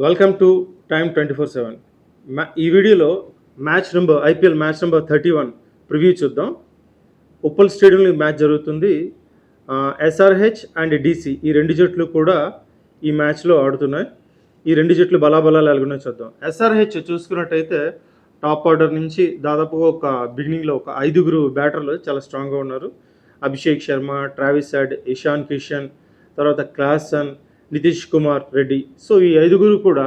Welcome to time 24/7. ఈ వీడియోలో IPL match number 31 preview చూద్దాం. ఉప్పల్ స్టేడియంలో ఈ మ్యాచ్ జరుగుతుంది. ఎస్ఆర్హెచ్ అండ్ డీసీ ఈ రెండు జట్లు కూడా ఈ మ్యాచ్లో ఆడుతున్నాయి. ఈ రెండు జట్లు బలాబలాలు ఎలాగున్నాయో చూద్దాం. ఎస్ఆర్హెచ్ చూసుకున్నట్టయితే టాప్ ఆర్డర్ నుంచి దాదాపుగా బిగినింగ్లో ఒక 5 బ్యాటర్లు చాలా స్ట్రాంగ్గా ఉన్నారు. అభిషేక్ శర్మ, ట్రావిస్ హెడ్, ఇషాన్ కిషన్, తర్వాత క్లాసన్, నితీష్ కుమార్ రెడ్డి. సో ఈ 5 కూడా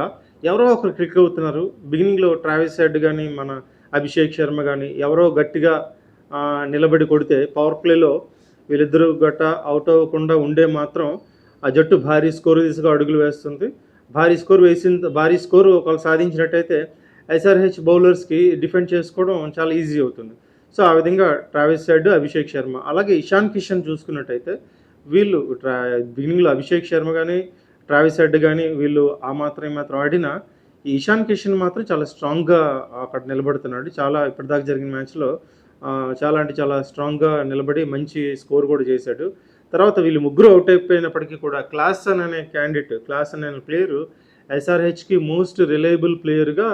ఎవరో ఒకరు క్లిక్ అవుతున్నారు. బిగినింగ్లో ట్రావిస్ హెడ్ కానీ మన అభిషేక్ శర్మ కానీ ఎవరో గట్టిగా నిలబడి కొడితే పవర్ ప్లేలో వీళ్ళిద్దరూ గట్ట అవుట్ అవ్వకుండా ఉండే మాత్రం ఆ జట్టు భారీ స్కోరు దిశగా అడుగులు వేస్తుంది. భారీ స్కోరు ఒకళ్ళు సాధించినట్టయితే ఎస్ఆర్హెచ్ బౌలర్స్కి డిఫెండ్ చేసుకోవడం చాలా ఈజీ అవుతుంది. సో ఆ విధంగా ట్రావిస్ హెడ్, అభిషేక్ శర్మ, అలాగే ఇషాన్ కిషన్ చూసుకున్నట్టయితే వీళ్ళు బిగినింగ్లో అభిషేక్ శర్మ కానీ ట్రావిస్ హెడ్ కానీ వీళ్ళు ఆ మాత్రం ఆడినా ఈ ఇషాన్ కిషన్ మాత్రం చాలా స్ట్రాంగ్గా అక్కడ నిలబడుతున్నాడు. ఇప్పటిదాకా జరిగిన మ్యాచ్లో చాలా స్ట్రాంగ్గా నిలబడి మంచి స్కోర్ కూడా చేశాడు. తర్వాత వీళ్ళు ముగ్గురు అవుట్ అయిపోయినప్పటికీ కూడా క్లాసన్ అనే ప్లేయరు ఎస్ఆర్హెచ్కి మోస్ట్ రిలయబుల్ ప్లేయర్గా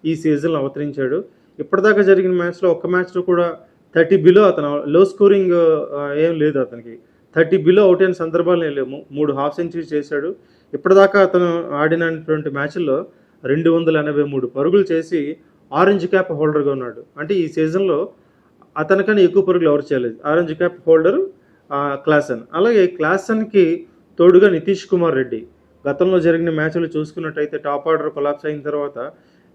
ఈ సీజన్లో అవతరించాడు. ఇప్పటిదాకా జరిగిన మ్యాచ్లో ఒక్క మ్యాచ్లో కూడా 30 బిలో అతను లో స్కోరింగ్ ఏం లేదు. అతనికి 30 బిలో అవుట్ అయిన సందర్భాలు లేవు. 3 హాఫ్ సెంచరీస్ చేశాడు. ఇప్పటిదాకా అతను ఆడినటువంటి మ్యాచ్ల్లో 283 పరుగులు చేసి ఆరెంజ్ క్యాప్ హోల్డర్గా ఉన్నాడు. అంటే ఈ సీజన్లో అతనికన్నా ఎక్కువ పరుగులు ఎవరు చేయలేదు. Orange cap holder Klaasen. అలాగే క్లాసన్కి తోడుగా నితీష్ కుమార్ రెడ్డి. గతంలో జరిగిన మ్యాచ్లు చూసుకున్నట్టయితే టాప్ ఆర్డర్ కొలాప్స్ అయిన తర్వాత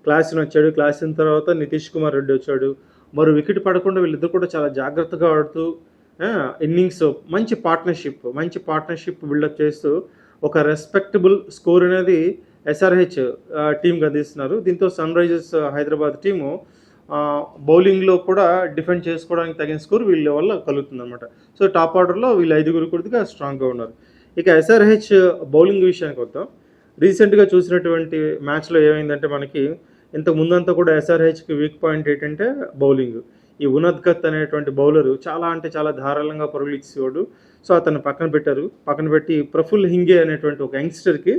క్లాసన్ తర్వాత నితీష్ కుమార్ రెడ్డి వచ్చాడు. మరో వికెట్ పడకుండా వీళ్ళిద్దరు కూడా చాలా జాగ్రత్తగా ఆడుతూ ఇన్నింగ్స్ మంచి పార్ట్నర్షిప్ బిల్డప్ చేస్తూ ఒక రెస్పెక్టబుల్ స్కోర్ అనేది ఎస్ఆర్హెచ్ టీంకి అందిస్తున్నారు. దీంతో సన్ రైజర్స్ హైదరాబాద్ టీము బౌలింగ్లో కూడా డిఫెండ్ చేసుకోవడానికి తగిన స్కోర్ వీళ్ళ వల్ల కలుగుతుంది అనమాట. సో టాప్ ఆర్డర్లో వీళ్ళు 5 కొద్దిగా స్ట్రాంగ్గా ఉన్నారు. ఇక ఎస్ఆర్హెచ్ బౌలింగ్ విషయానికి వద్దాం. రీసెంట్గా చూసినటువంటి మ్యాచ్లో ఏమైందంటే మనకి ఇంతకు ముందంతా కూడా ఎస్ఆర్హెచ్కి వీక్ పాయింట్ ఏంటంటే బౌలింగ్. ఈ ఉనద్గత్ అనేటువంటి బౌలరు చాలా ధారాళంగా పరుగులు ఇచ్చేవాడు. సో అతను పక్కన పెట్టి ప్రఫుల్ హింగే అనేటువంటి ఒక యంగ్స్టర్కి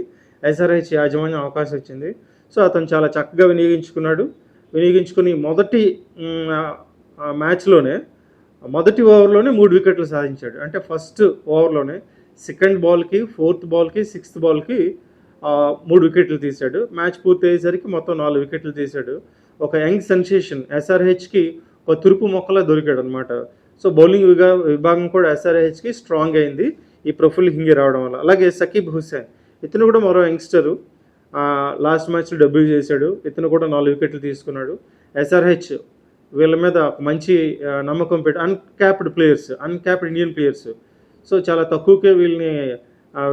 ఎస్ఆర్హెచ్ యాజమాన్యం అవకాశం ఇచ్చింది. సో అతను చాలా చక్కగా వినియోగించుకుని మొదటి ఓవర్లోనే 3 వికెట్లు సాధించాడు. అంటే ఫస్ట్ ఓవర్లోనే సెకండ్ బాల్కి, ఫోర్త్ బాల్కి, సిక్స్త్ బాల్కి 3 వికెట్లు తీశాడు. మ్యాచ్ పూర్తి అయ్యేసరికి మొత్తం 4 వికెట్లు తీశాడు. ఒక యంగ్ సెన్సేషన్ ఎస్ఆర్హెచ్కి ఒక తురుపు మొక్కలా దొరికాడు అనమాట. సో బౌలింగ్ విభాగం కూడా ఎస్ఆర్హెచ్కి స్ట్రాంగ్ అయింది ఈ ప్రఫుల్ హింగి రావడం వల్ల. అలాగే సకీబ్ హుస్సేన్, ఇతను కూడా మరో యంగ్స్టరు. లాస్ట్ మ్యాచ్లో డెబ్యూ చేశాడు. ఇతను కూడా 4 వికెట్లు తీసుకున్నాడు. ఎస్ఆర్హెచ్ వీళ్ళ మీద మంచి నమ్మకం పెట్టి అన్క్యాప్డ్ ఇండియన్ ప్లేయర్స్, సో చాలా తక్కువకే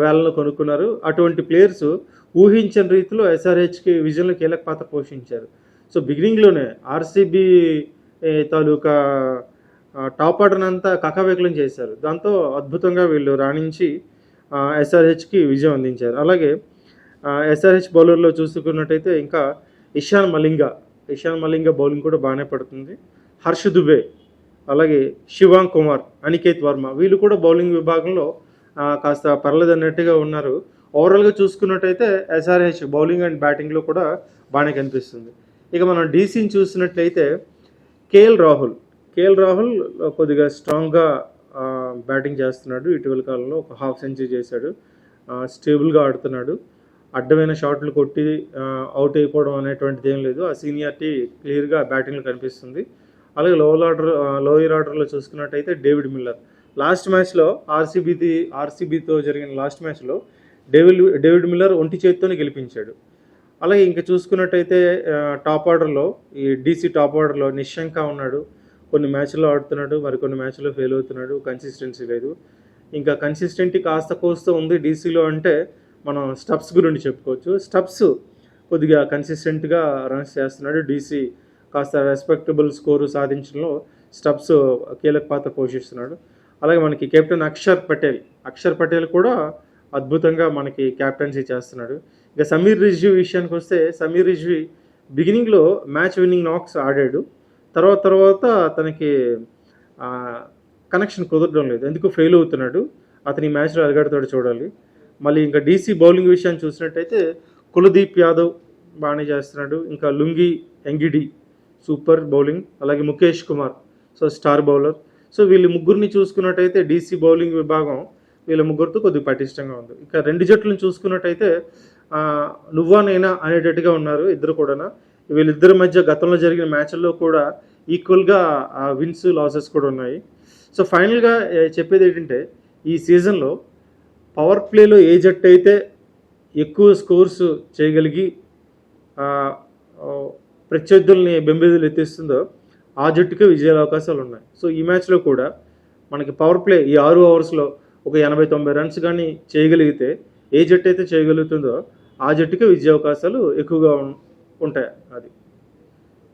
వేళ్ళను కొనుక్కున్నారు. అటువంటి ప్లేయర్స్ ఊహించని రీతిలో ఎస్ఆర్హెచ్కి విజయంలో కీలక పాత్ర పోషించారు. సో బిగినింగ్లోనే ఆర్సీబీ తాలూకా టాప్ ఆర్డర్ అంతా కకావికలం చేశారు. దాంతో అద్భుతంగా వీళ్ళు రాణించి ఎస్ఆర్హెచ్కి విజయం అందించారు. అలాగే ఎస్ఆర్హెచ్ బౌలర్లో చూసుకున్నట్టయితే ఇంకా ఇషాన్ మలింగ బౌలింగ్ కూడా బాగానే పడుతుంది. హర్ష్ దుబే, అలాగే శివాంగ్ కుమార్, అనికేత్ వర్మ వీళ్ళు కూడా బౌలింగ్ విభాగంలో కాస్త పర్లేదన్నట్టుగా ఉన్నారు. ఓవరాల్గా చూసుకున్నట్టయితే ఎస్ఆర్హెచ్ బౌలింగ్ అండ్ బ్యాటింగ్లో కూడా బాగానే కనిపిస్తుంది. ఇక మనం డీసీని చూసినట్లయితే కేఎల్ రాహుల్ కొద్దిగా స్ట్రాంగ్గా బ్యాటింగ్ చేస్తున్నాడు. ఇటీవల కాలంలో ఒక హాఫ్ సెంచరీ చేశాడు. స్టేబుల్గా ఆడుతున్నాడు. అడ్డమైన షాట్లు కొట్టి అవుట్ అయిపోవడం అనేటువంటిది ఏం లేదు. ఆ సీనియారిటీ క్లియర్గా బ్యాటింగ్లో కనిపిస్తుంది. అలాగే లోయర్ ఆర్డర్లో చూసుకున్నట్టయితే డేవిడ్ మిల్లర్ లాస్ట్ మ్యాచ్లో ఆర్సీబీతో జరిగిన లాస్ట్ మ్యాచ్లో డేవిడ్ మిల్లర్ ఒంటి చేతితోనే గెలిపించాడు. అలాగే ఇంకా చూసుకున్నట్టయితే టాప్ ఆర్డర్లో ఈ డీసీ టాప్ ఆర్డర్లో నిశంక ఉన్నాడు. కొన్ని మ్యాచ్ల్లో ఆడుతున్నాడు, మరికొన్ని మ్యాచ్లో ఫెయిల్ అవుతున్నాడు. కన్సిస్టెన్సీ లేదు. ఇంకా కన్సిస్టెంటీ కాస్త కోస్తా ఉంది డీసీలో అంటే మనం స్టబ్స్ గురించి చెప్పుకోవచ్చు. స్టబ్స్ కొద్దిగా కన్సిస్టెంట్గా రన్స్ చేస్తున్నాడు. డీసీ కాస్త రెస్పెక్టబుల్ స్కోరు సాధించడంలో స్టబ్స్ కీలక పాత్ర పోషిస్తున్నాడు. అలాగే మనకి కెప్టెన్ అక్షర్ పటేల్ కూడా అద్భుతంగా మనకి క్యాప్టెన్సీ చేస్తున్నాడు. ఇక సమీర్ రిజ్వీ విషయానికి వస్తే సమీర్ రిజ్వీ బిగినింగ్లో మ్యాచ్ విన్నింగ్ నాక్స్ ఆడాడు. తర్వాత అతనికి కనెక్షన్ కుదరడం లేదు, ఎందుకు ఫెయిల్ అవుతున్నాడు. అతని మ్యాచ్లో అలగడతాడు చూడాలి. మళ్ళీ ఇంకా డీసీ బౌలింగ్ విషయాన్ని చూసినట్టయితే కులదీప్ యాదవ్ బాగానే చేస్తున్నాడు. ఇంకా లుంగి ఎంగిడి సూపర్ బౌలింగ్. అలాగే Mukesh Kumar so star bowler. So వీళ్ళు ముగ్గురిని చూసుకున్నట్టయితే డీసీ బౌలింగ్ విభాగం వీళ్ళ ముగ్గురితో కొద్దిగా పటిష్టంగా ఉంది. ఇక రెండు జట్లను చూసుకున్నట్టయితే నువ్వా నేనా అనేటట్టుగా ఉన్నారు ఇద్దరు కూడా. వీళ్ళిద్దరి మధ్య గతంలో జరిగిన మ్యాచ్ల్లో కూడా ఈక్వల్గా విన్స్ లాసెస్ కూడా ఉన్నాయి. సో ఫైనల్గా చెప్పేది ఏంటంటే ఈ సీజన్లో పవర్ ప్లేలో ఏ జట్టు అయితే ఎక్కువ స్కోర్స్ చేయగలిగి ప్రత్యర్థుల్ని బెంబేదులు ఎత్తిస్తుందో ఆ జట్టుకే విజయాల అవకాశాలు ఉన్నాయి. సో ఈ మ్యాచ్లో కూడా మనకి పవర్ ప్లే ఈ 6 ఓవర్స్లో ఒక 80-90 రన్స్ కానీ చేయగలిగితే ఏ జట్టు అయితే చేయగలుగుతుందో ఆ జట్టుకే విజయ అవకాశాలు ఎక్కువగా ఉంటాయి. అది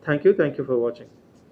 థ్యాంక్ యూ ఫర్ వాచింగ్.